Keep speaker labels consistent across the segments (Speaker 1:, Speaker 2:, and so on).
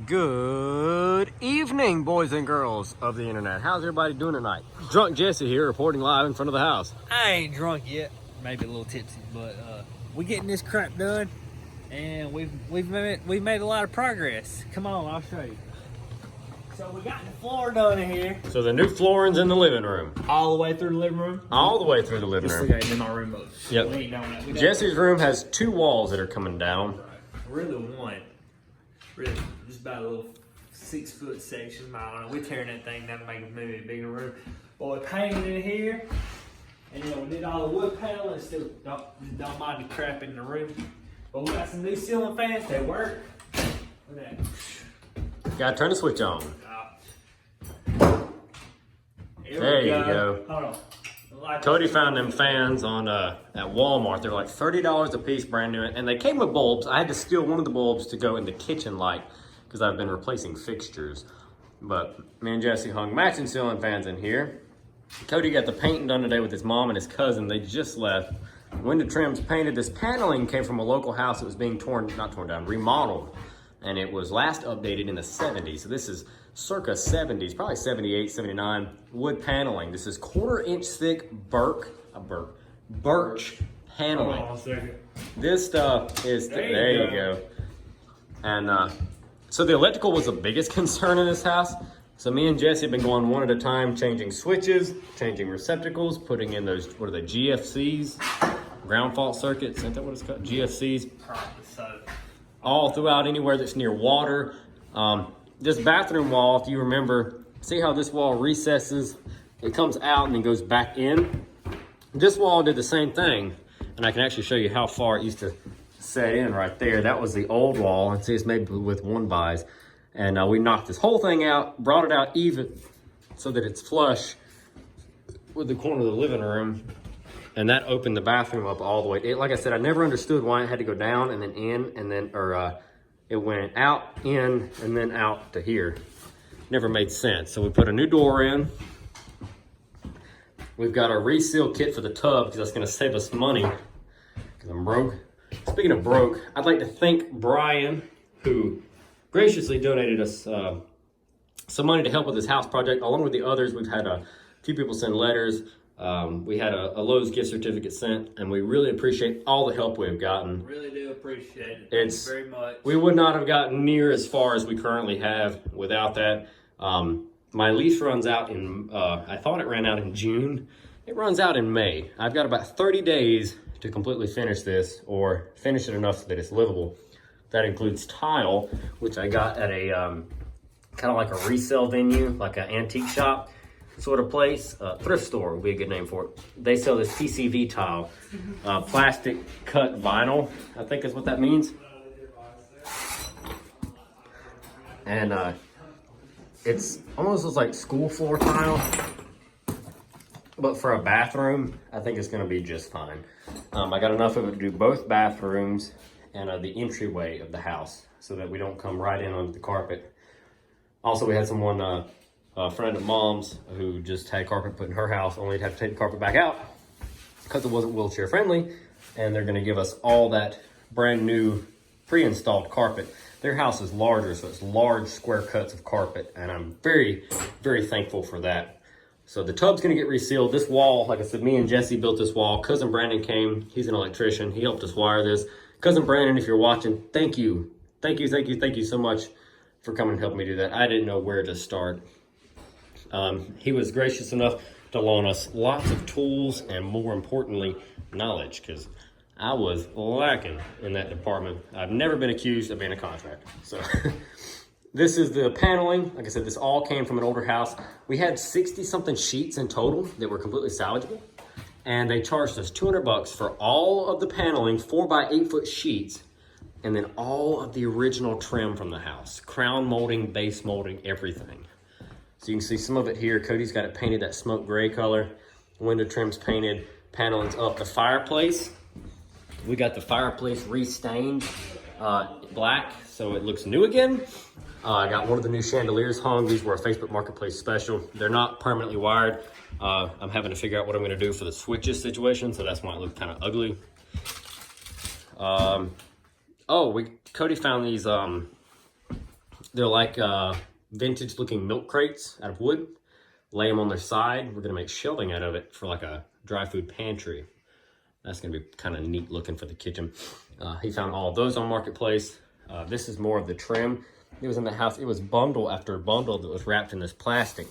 Speaker 1: Good evening, boys and girls of the internet. How's everybody doing tonight? Drunk Jesse here, reporting live in front of the house.
Speaker 2: I ain't drunk yet, maybe a little tipsy, but we getting this crap done, and we've made a lot of progress. Come on, I'll show you. So we got the floor done in here.
Speaker 1: So the new flooring's in the living room.
Speaker 2: All the way through the living room?
Speaker 1: All the way through the living room.
Speaker 2: Just in my room.
Speaker 1: Yep.
Speaker 2: We ain't done that.
Speaker 1: Jesse's room has 2 walls that are coming down.
Speaker 2: Really one. Really, just about a little 6-foot section. I don't know. We're tearing that thing down to make it maybe a bigger room. But we painted in here, and we did all the wood panel and still don't mind the crap in the room. But we got some new ceiling fans. They work. Look at that.
Speaker 1: Gotta turn the switch on.
Speaker 2: There
Speaker 1: you go.
Speaker 2: Hold on.
Speaker 1: Cody found them fans on at Walmart. They're like $30 a piece, brand new, and they came with bulbs. I had to steal one of the bulbs to go in the kitchen light because I've been replacing fixtures. But me and Jesse hung matching ceiling fans in here. Cody got the painting done today with his mom and his cousin. They just left. Window trims painted. This paneling came from a local house that was being remodeled. And it was last updated in the 70s. So this is circa 70s, probably 78, 79, wood paneling. This is 1/4-inch thick birch paneling.
Speaker 2: Hold on a second.
Speaker 1: This stuff is, there you go. And so the electrical was the biggest concern in this house. So me and Jesse have been going one at a time, changing switches, changing receptacles, putting in those, what are they, GFCs? Ground fault circuits, isn't that what it's called? GFCs.
Speaker 2: So,
Speaker 1: all throughout anywhere that's near water. This bathroom wall, if you remember, see how this wall recesses? It comes out and then goes back in. This wall did the same thing, and I can actually show you how far it used to set in right there. That was the old wall, and see it's made with 1-bys. And we knocked this whole thing out, brought it out even so that it's flush with the corner of the living room. And that opened the bathroom up all the way. Like I said, I never understood why it had to go down and then in and then, it went out, in, and then out to here. Never made sense. So we put a new door in. We've got a reseal kit for the tub because that's gonna save us money because I'm broke. Speaking of broke, I'd like to thank Brian, who graciously donated us some money to help with this house project. Along with the others, we've had a few people send letters. We had a Lowe's gift certificate sent, and we really appreciate all the help we've gotten.
Speaker 2: Really do appreciate it. Thank you very much.
Speaker 1: We would not have gotten near as far as we currently have without that. My lease runs out in, I thought it ran out in June. It runs out in May. I've got about 30 days to completely finish this, or finish it enough so that it's livable. That includes tile, which I got at a kind of like a resale venue, like an antique shop sort of place. Thrift store would be a good name for it. They sell this PCV tile, plastic cut vinyl, I think is what that means. And it's almost looks like school floor tile, but for a bathroom, I think it's gonna be just fine. I got enough of it to do both bathrooms and the entryway of the house so that we don't come right in onto the carpet. Also, we had someone, a friend of mom's who just had carpet put in her house, only had to take the carpet back out because it wasn't wheelchair friendly, and they're gonna give us all that brand new pre-installed carpet. Their house is larger, so it's large square cuts of carpet, and I'm very, very thankful for that. So the tub's gonna get resealed. This wall, like I said, me and Jesse built this wall. Cousin Brandon came, he's an electrician. He helped us wire this. Cousin Brandon, if you're watching, thank you. Thank you so much for coming and helping me do that. I didn't know where to start. He was gracious enough to loan us lots of tools and, more importantly, knowledge, because I was lacking in that department. I've never been accused of being a contractor. So this is the paneling. Like I said, this all came from an older house. We had 60-something sheets in total that were completely salvageable, and they charged us $200 for all of the paneling, 4x8-foot sheets, and then all of the original trim from the house. Crown molding, base molding, everything. So you can see some of it here. Cody's got it painted that smoke gray color. Window trim's painted, paneling's up. The fireplace, we got the fireplace restained black, so it looks new again. I got one of the new chandeliers hung. These were a Facebook Marketplace special. They're not permanently wired. I'm having to figure out what I'm gonna do for the switches situation, so that's why it looked kind of ugly. Cody found these They're like vintage looking milk crates out of wood. Lay them on their side. We're gonna make shelving out of it for like a dry food pantry. That's gonna be kind of neat looking for the kitchen. He found all of those on Marketplace. This is more of the trim. It was in the house. It was bundle after bundle that was wrapped in this plastic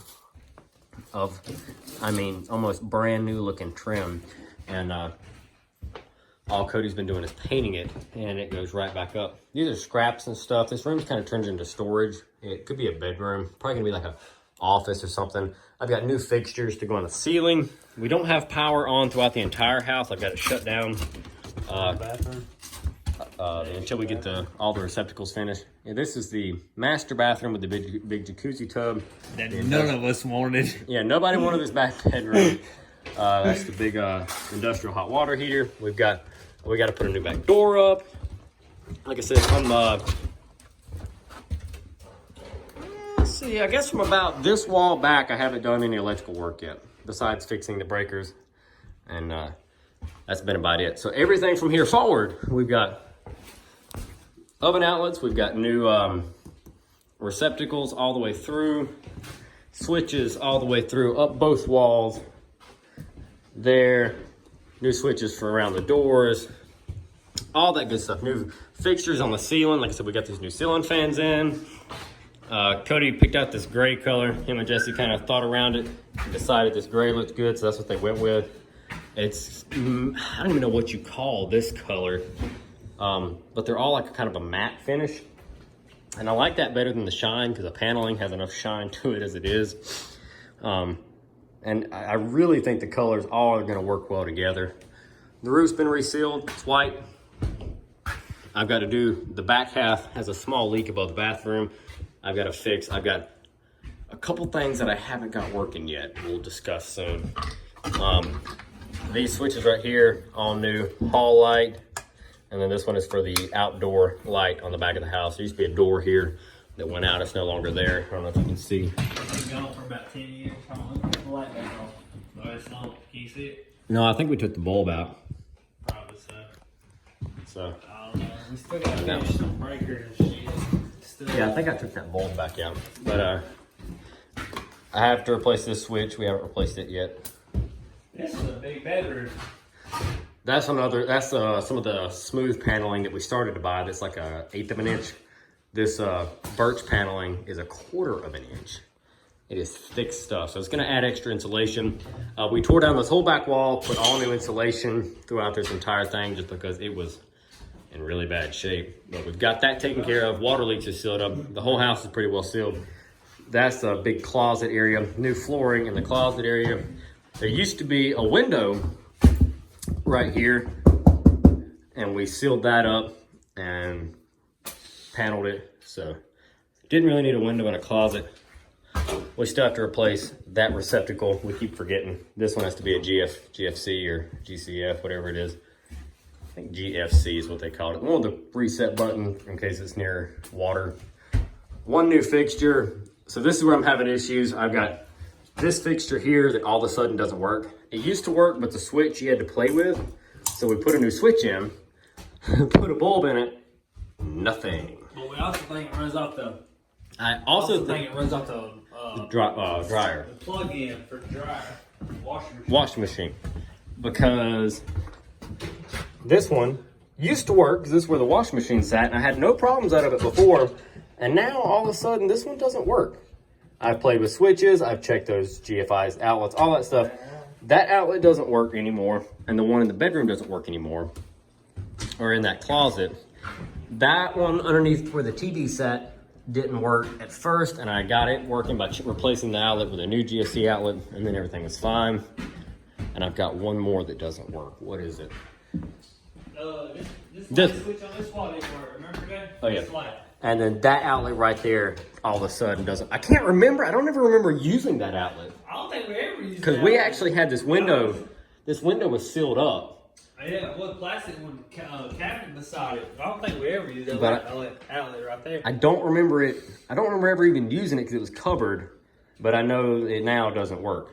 Speaker 1: of, I mean, almost brand new looking trim. And all Cody's been doing is painting it, and it goes right back up. These are scraps and stuff. This room kind of turns into storage. It could be a bedroom, probably gonna be like a office or something. I've got new fixtures to go on the ceiling. We don't have power on throughout the entire house. I've got it shut down
Speaker 2: Bathroom.
Speaker 1: until we get all the receptacles finished. Yeah, this is the master bathroom with the big jacuzzi tub.
Speaker 2: That none of us wanted.
Speaker 1: Yeah, nobody wanted this back bedroom. That's the big industrial hot water heater. We got to put a new back door up. Like I said, let's see, I guess from about this wall back, I haven't done any electrical work yet, besides fixing the breakers. And that's been about it. So everything from here forward, we've got oven outlets, we've got new receptacles all the way through, switches all the way through, up both walls there, new switches for around the doors, all that good stuff. New fixtures on the ceiling. Like I said, we got these new ceiling fans in. Cody picked out this gray color. Him and Jesse kind of thought around it and decided this gray looked good, so that's what they went with. It's, I don't even know what you call this color, but they're all like kind of a matte finish. And I like that better than the shine because the paneling has enough shine to it as it is. And I really think the colors all are gonna work well together. The roof's been resealed, it's white. I've got to do, the back half has a small leak above the bathroom. I've got to fix. I've got a couple things that I haven't got working yet. We'll discuss soon. These switches right here, all new hall light. And then this one is for the outdoor light on the back of the house. There used to be a door here that went out. It's no longer there. I don't know if you can see.
Speaker 2: It's been gone for about 10 years. Put the light back on. No, it's not. Can you see it?
Speaker 1: No, I think we took the bulb out.
Speaker 2: Probably so.
Speaker 1: So.
Speaker 2: I don't know. We still got to finish some breakers and shit. Still.
Speaker 1: Yeah, I think I took that bulb back out. But I have to replace this switch. We haven't replaced it yet.
Speaker 2: This is a big bedroom.
Speaker 1: That's some of the smooth paneling that we started to buy. That's like a 1/8 of an inch. This birch paneling is 1/4 of an inch. It is thick stuff, so it's gonna add extra insulation. We tore down this whole back wall, put all new insulation throughout this entire thing just because it was in really bad shape. But we've got that taken care of. Water leaks are sealed up. The whole house is pretty well sealed. That's a big closet area, new flooring in the closet area. There used to be a window right here, and we sealed that up and paneled it. So didn't really need a window in a closet. We still have to replace that receptacle. We keep forgetting. This one has to be a GFC or GCF, whatever it is. I think GFC is what they call it. One with the reset button in case it's near water. One new fixture. So this is where I'm having issues. I've got this fixture here that all of a sudden doesn't work. It used to work, but the switch you had to play with. So we put a new switch in, put a bulb in it, nothing.
Speaker 2: But we also think it runs off the.
Speaker 1: I also think
Speaker 2: it runs off the
Speaker 1: dryer.
Speaker 2: The plug-in for the dryer,
Speaker 1: washing machine. Because this one used to work, because this is where the washing machine sat, and I had no problems out of it before. And now all of a sudden this one doesn't work. I've played with switches, I've checked those GFI's outlets, all that stuff. That outlet doesn't work anymore, and the one in the bedroom doesn't work anymore, or in that closet. That one underneath where the TV sat didn't work at first, and I got it working by replacing the outlet with a new GFC outlet, and then everything was fine. And I've got one more that doesn't work. What is it?
Speaker 2: This switch on this wall didn't work. Remember that?
Speaker 1: Oh yeah.
Speaker 2: This light.
Speaker 1: And then that outlet right there, all of a sudden doesn't. I can't remember. I don't ever remember using that outlet.
Speaker 2: I don't think we ever used it.
Speaker 1: Because we actually had this window. This window was sealed up.
Speaker 2: Yeah, well, plastic one cabinet beside it. I don't think we ever used that outlet right there.
Speaker 1: I don't remember it. I don't remember ever even using it because it was covered. But I know it now doesn't work.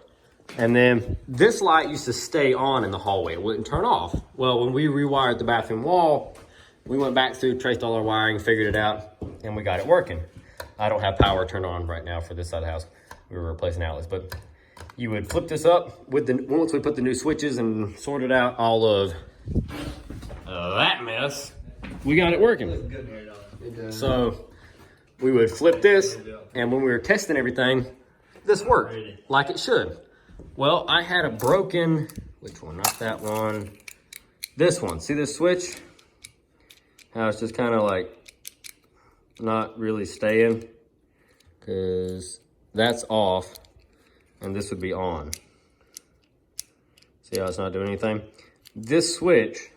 Speaker 1: And then this light used to stay on in the hallway. It wouldn't turn off. Well, when we rewired the bathroom wall, we went back through, traced all our wiring, figured it out, and we got it working. I don't have power turned on right now for this side of the house. We were replacing outlets, but you would flip this up with once we put the new switches and sorted out all of that mess, we got it working. So we would flip this, and when we were testing everything, this worked like it should. Well, I had a broken, which one? Not that one. This one. See this switch? How it's just kind of like not really staying, because that's off and this would be on. See how it's not doing anything? This switch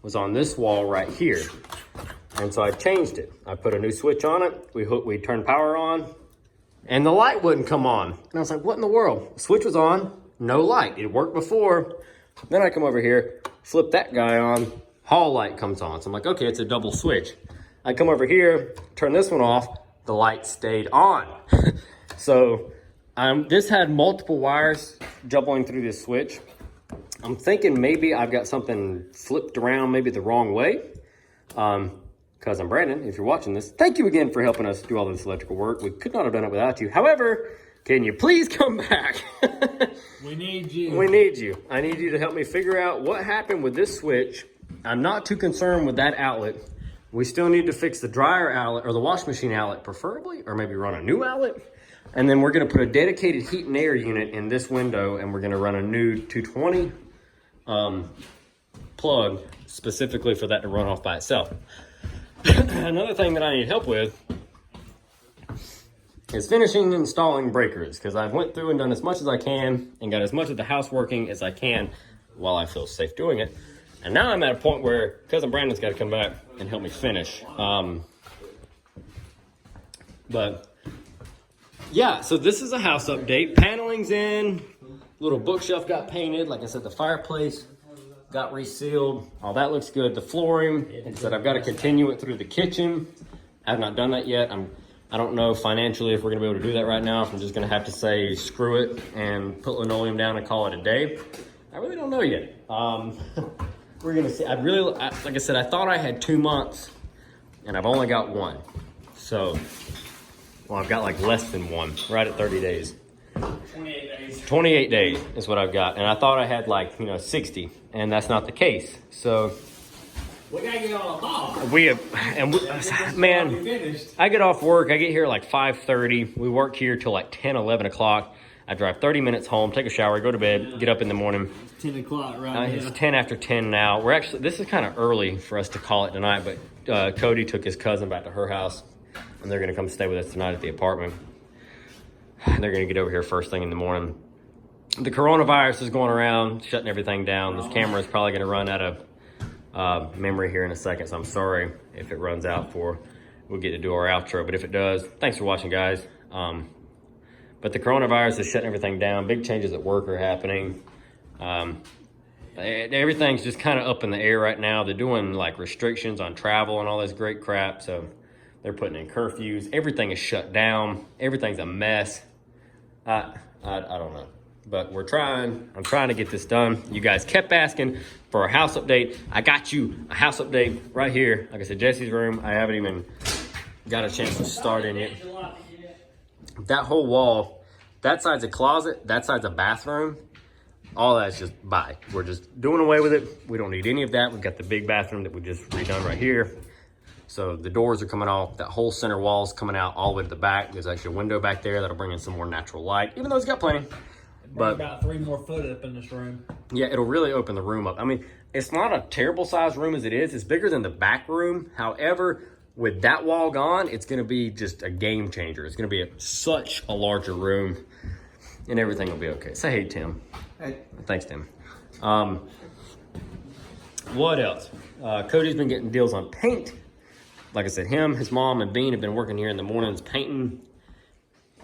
Speaker 1: was on this wall right here. And so I changed it. I put a new switch on it. We turned power on and the light wouldn't come on. And I was like, what in the world? The switch was on, no light. It worked before. Then I come over here, flip that guy on, hall light comes on. So I'm like, okay, it's a double switch. I come over here, turn this one off, the light stayed on. So this had multiple wires jumbling through this switch. I'm thinking maybe I've got something flipped around maybe the wrong way. Cousin Brandon, if you're watching this, thank you again for helping us do all this electrical work. We could not have done it without you. However, can you please come back?
Speaker 2: We need you.
Speaker 1: We need you. I need you to help me figure out what happened with this switch. I'm not too concerned with that outlet. We still need to fix the dryer outlet or the wash machine outlet preferably, or maybe run a new outlet. And then we're gonna put a dedicated heat and air unit in this window, and we're gonna run a new 220 plug specifically for that to run off by itself. Another thing that I need help with is finishing installing breakers, because I've went through and done as much as I can and got as much of the house working as I can while I feel safe doing it. And now I'm at a point where Cousin Brandon's got to come back and help me finish. But yeah, so this is a house update. Paneling's in, little bookshelf got painted. Like I said, the fireplace got resealed. All that looks good. The flooring, like I said, I've got to continue it through the kitchen. I have not done that yet. I don't know financially if we're gonna be able to do that right now. If I'm just gonna have to say screw it and put linoleum down and call it a day. I really don't know yet. We're gonna see. Like I said, I thought I had 2 months and I've only got 1. So, well, I've got like less than 1, right at 30 days.
Speaker 2: 28 days.
Speaker 1: 28 days is what I've got. And I thought I had like, 60, and that's not the case. So
Speaker 2: we gotta get on a ball.
Speaker 1: Man, I get off work, I get here at like 5:30. We work here till like 10, 11 o'clock. I drive 30 minutes home, take a shower, go to bed, get up in the morning.
Speaker 2: 10 o'clock right now.
Speaker 1: It's 10 after 10 now. This is kind of early for us to call it tonight, but Cody took his cousin back to her house, and they're gonna come stay with us tonight at the apartment. They're gonna get over here first thing in the morning. The coronavirus is going around, shutting everything down. This camera is probably gonna run out of memory here in a second, so I'm sorry if it runs out before we'll get to do our outro. But if it does, thanks for watching, guys. But the coronavirus is shutting everything down. Big changes at work are happening. Everything's just kind of up in the air right now. They're doing like restrictions on travel and all this great crap. So they're putting in curfews. Everything is shut down. Everything's a mess. I don't know. But we're trying. I'm trying to get this done. You guys kept asking for a house update. I got you a house update right here. Like I said, Jesse's room. I haven't even got a chance to start in it. That whole wall, that side's a closet, that side's a bathroom. All that's just bye. We're just doing away with it. We don't need any of that. We've got the big bathroom that we just redone right here. So the doors are coming off. That whole center wall's coming out all the way to the back. There's actually a window back there that'll bring in some more natural light, even though it's got plenty.
Speaker 2: But about 3 more foot up in this room.
Speaker 1: Yeah, it'll really open the room up. I mean, it's not a terrible sized room as it is. It's bigger than the back room. However, with that wall gone, it's going to be just a game changer. It's going to be such a larger room, and everything will be okay. Say hey, Tim.
Speaker 3: Hey.
Speaker 1: Thanks, Tim. What else? Cody's been getting deals on paint. Like I said, him, his mom, and Bean have been working here in the mornings painting.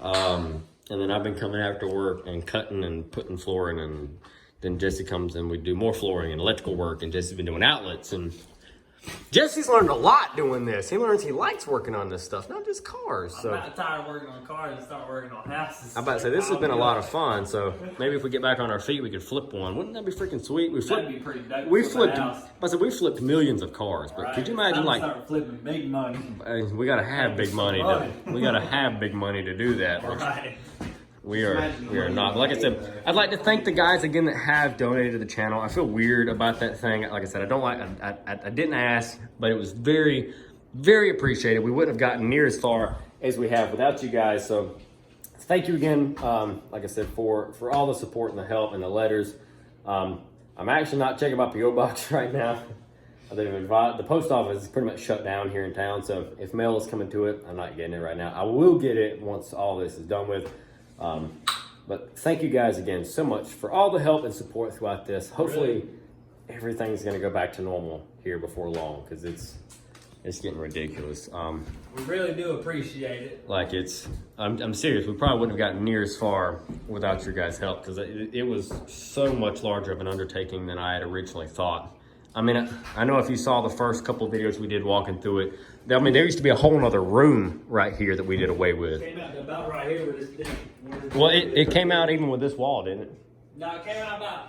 Speaker 1: And then I've been coming after work and cutting and putting flooring, and then Jesse comes and we do more flooring and electrical work, and Jesse's been doing outlets, and Jesse's learned a lot doing this. He learns he likes working on this stuff, not just cars. So.
Speaker 2: I'm not tired of working on cars and start working on houses.
Speaker 1: I'm about to say, this has been a lot of fun, so maybe if we get back on our feet, we could flip one. Wouldn't that be freaking sweet?
Speaker 2: That'd be pretty dope.
Speaker 1: We flipped millions of cars, but could you imagine, like,
Speaker 2: start flipping big money.
Speaker 1: We gotta have big money. We gotta have big money to do that.
Speaker 2: Right.
Speaker 1: We are not. Like I said, I'd like to thank the guys again that have donated to the channel. I feel weird about that thing. Like I said, I didn't ask, but it was very, very appreciated. We wouldn't have gotten near as far as we have without you guys. So thank you again, like I said, for all the support and the help and the letters. I'm actually not checking my P.O. box right now. The post office is pretty much shut down here in town, so if mail is coming to it, I'm not getting it right now. I will get it once all this is done with. But thank you guys again so much for all the help and support throughout this. Hopefully everything's going to go back to normal here before long, because it's getting ridiculous.
Speaker 2: We really do appreciate it.
Speaker 1: Like I'm serious. We probably wouldn't have gotten near as far without your guys' help, because it was so much larger of an undertaking than I had originally thought. I mean, I know if you saw the first couple of videos we did walking through it, I mean, there used to be a whole nother room right here that we did away with.
Speaker 2: It came out about right here where this thing.
Speaker 1: Well, it came out even with this wall, didn't it?
Speaker 2: No, it came out about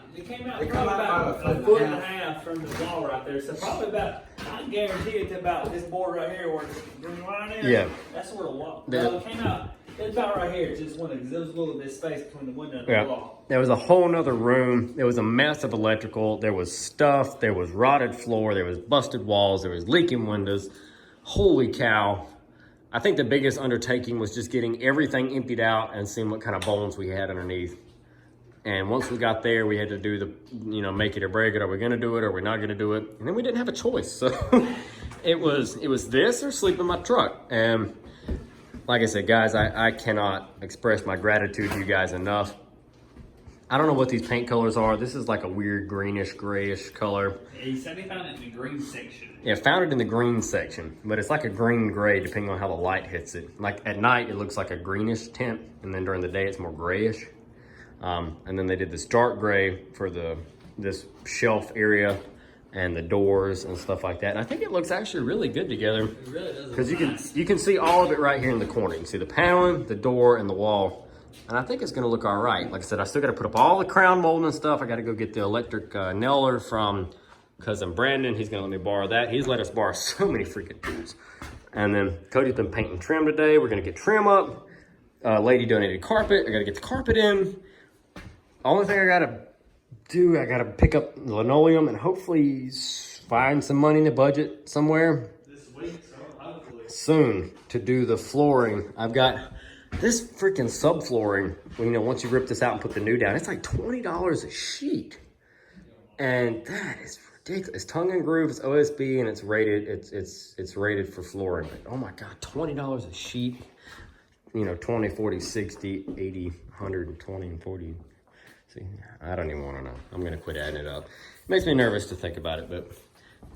Speaker 2: a foot and a half from the wall right there. So probably about, I guarantee it to about this board right here where the green line is.
Speaker 1: Yeah.
Speaker 2: That's where the wall. No, it came out. It's about right here. Just one because there was a little bit of space between the window and the wall.
Speaker 1: There was a whole nother room. There was a mess of electrical. There was stuff. There was rotted floor. There was busted walls. There was leaking windows. Holy cow. I think the biggest undertaking was just getting everything emptied out and seeing what kind of bones we had underneath. And once we got there, we had to do make it or break it. Are we going to do it? Or are we not going to do it? And then we didn't have a choice. So it was this or sleep in my truck. And like I said, guys, I cannot express my gratitude to you guys enough. I don't know what these paint colors are. This is like a weird greenish, grayish color.
Speaker 2: Yeah, he said he found it in the green section.
Speaker 1: Yeah, found it in the green section, but it's like a green-gray depending on how the light hits it. Like at night, it looks like a greenish tint, and then during the day, it's more grayish. And then they did this dark gray for this shelf area and the doors and stuff like that. And I think it looks actually really good together.
Speaker 2: It really does.
Speaker 1: Because you can see all of it right here in the corner. You can see the paneling, the door, and the wall. And I think it's gonna look all right. Like I said, I still gotta put up all the crown molding and stuff. I gotta go get the electric nailer from cousin Brandon. He's gonna let me borrow that. He's let us borrow so many freaking tools. And then Cody's been painting trim today. We're gonna get trim up. Lady donated carpet. I gotta get the carpet in. Only thing I gotta do, I gotta pick up linoleum and hopefully find some money in the budget somewhere.
Speaker 2: This week, so hopefully.
Speaker 1: Soon to do the flooring. I've got this freaking subflooring. Once you rip this out and put the new down, it's like $20 a sheet. And that is ridiculous. It's tongue and groove, it's OSB, and it's rated, it's rated for flooring. But oh my God, $20 a sheet. 20, 40, 60, 80, 120, and 40. See, I don't even want to know. I'm gonna quit adding it up. It makes me nervous to think about it, but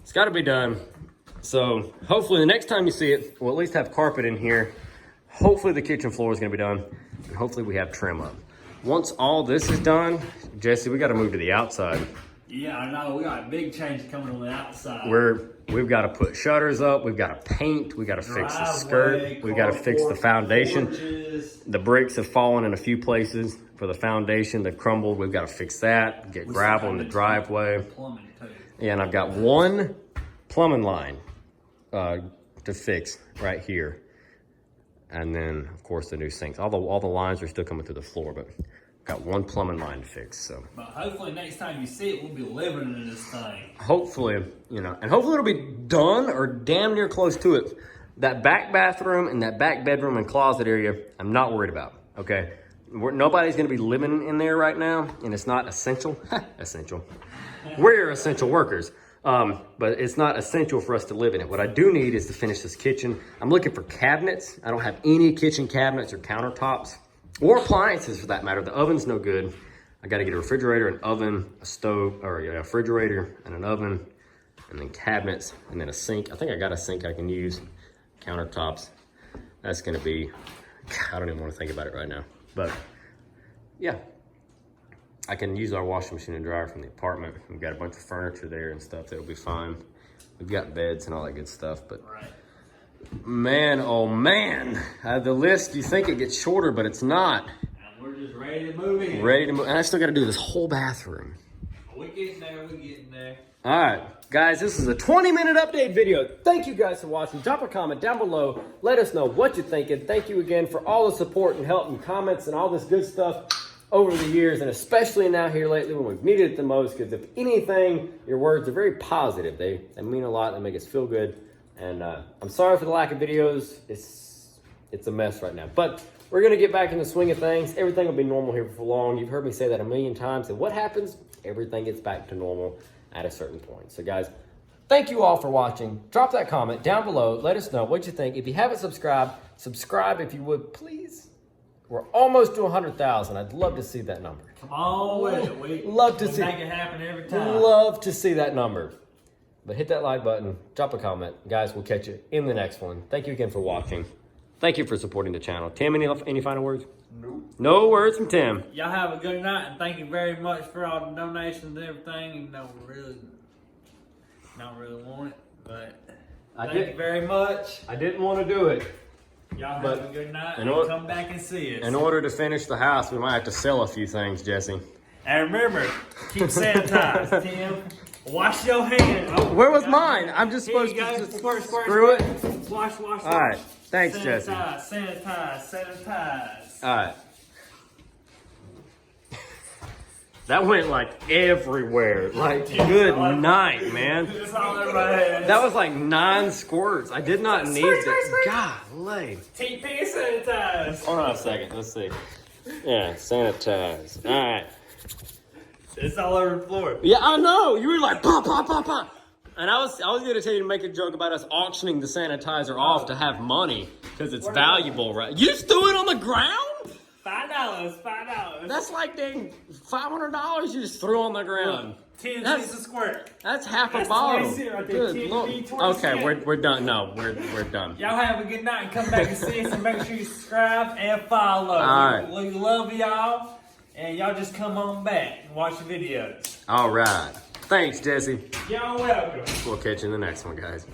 Speaker 1: it's gotta be done. So hopefully the next time you see it, we'll at least have carpet in here. Hopefully the kitchen floor is gonna be done. And hopefully we have trim up. Once all this is done, Jesse, we gotta move to the outside.
Speaker 2: Yeah, I know. We got a big change coming on the outside.
Speaker 1: We've got to put shutters up. We've got to paint. We got to fix the skirt. We got to fix the foundation.
Speaker 2: Porches.
Speaker 1: The bricks have fallen in a few places for the foundation. They've crumbled. We've got to fix that. Get gravel in the driveway.
Speaker 2: Plumbing too.
Speaker 1: Yeah, and I've got one plumbing line to fix right here, and then of course the new sinks. All the lines are still coming through the floor, but got one plumbing line to fix. So,
Speaker 2: but hopefully next time you see it, we'll be living in this thing.
Speaker 1: Hopefully, and hopefully it'll be done or damn near close to it. That back bathroom and that back bedroom and closet area, I'm not worried about. Okay, nobody's gonna be living in there right now, and it's not essential. Essential. We're essential workers, but it's not essential for us to live in it. What I do need is to finish this kitchen. I'm looking for cabinets. I don't have any kitchen cabinets or countertops. Or appliances for that matter. The oven's no good. I gotta get a refrigerator, an oven, a stove, or a refrigerator and an oven, and then cabinets, and then a sink. I think I got a sink I can use. Countertops. That's gonna be, I don't even wanna think about it right now. But yeah, I can use our washing machine and dryer from the apartment. We've got a bunch of furniture there and stuff that'll be fine. We've got beds and all that good stuff, but
Speaker 2: Right.
Speaker 1: man, oh man, the list, you think it gets shorter, but it's not.
Speaker 2: And we're just ready to move in.
Speaker 1: Ready to move, and I still got to do this whole bathroom.
Speaker 2: We're getting there, we're getting there.
Speaker 1: All right, guys, this is a 20-minute update video. Thank you guys for watching. Drop a comment down below. Let us know what you're thinking. Thank you again for all the support and help and comments and all this good stuff over the years, and especially now here lately when we've needed it the most, because if anything, your words are very positive. They mean a lot. They make us feel good. And I'm sorry for the lack of videos. It's a mess right now. But we're going to get back in the swing of things. Everything will be normal here for long. You've heard me say that a million times. And what happens? Everything gets back to normal at a certain point. So guys, thank you all for watching. Drop that comment down below. Let us know what you think. If you haven't subscribed, subscribe if you would, please. We're almost to 100,000. I'd love to see that number.
Speaker 2: Come on with it. We
Speaker 1: Love to see.
Speaker 2: make it happen every time.
Speaker 1: Love to see that number. But hit that like button, drop a comment. Guys, we'll catch you in the next one. Thank you again for watching. Thank you for supporting the channel. Tim, any final words?
Speaker 2: Nope.
Speaker 1: No words from Tim.
Speaker 2: Y'all have a good night, and thank you very much for all the donations and everything. Even though we don't really want it, but thank you very much.
Speaker 1: I didn't want to do it.
Speaker 2: Y'all
Speaker 1: But
Speaker 2: have a good night,
Speaker 1: in
Speaker 2: and come back and see us.
Speaker 1: In order to finish the house, we might have to sell a few things, Jesse.
Speaker 2: And remember, keep sanitized, Tim. Wash your hands. Oh,
Speaker 1: Where was mine? I'm just
Speaker 2: here
Speaker 1: supposed
Speaker 2: you go.
Speaker 1: to just
Speaker 2: Squirt.
Speaker 1: screw it.
Speaker 2: Wash.
Speaker 1: All right. Thanks, Jesse.
Speaker 2: Sanitize.
Speaker 1: All right. That went like everywhere. Like, good night, man.
Speaker 2: It's all over my head.
Speaker 1: That was like 9 squirts. I did not need that. Golly.
Speaker 2: TP sanitize.
Speaker 1: Hold on a second. Let's see. Yeah, sanitize. All right.
Speaker 2: It's all over the floor.
Speaker 1: Yeah, I know. You were like, pop, pop, pop, pop. And I was going to tell you to make a joke about us auctioning the sanitizer off to have money because it's valuable, right? You just threw it on the ground?
Speaker 2: $5.
Speaker 1: That's like dang $500 you just threw on the ground.
Speaker 2: 10 cents a squirt.
Speaker 1: That's half a
Speaker 2: That's
Speaker 1: bottle.
Speaker 2: 20 cents right there.
Speaker 1: Good
Speaker 2: 10,
Speaker 1: Lord.
Speaker 2: 20
Speaker 1: Okay,
Speaker 2: cents.
Speaker 1: we're done. No, we're done.
Speaker 2: Y'all have a good night and come back and see us, and make sure you subscribe and follow.
Speaker 1: All right.
Speaker 2: We love y'all, and y'all just come on back and watch the videos.
Speaker 1: All right. Thanks, Jesse.
Speaker 2: Y'all welcome.
Speaker 1: We'll catch you in the next one, guys.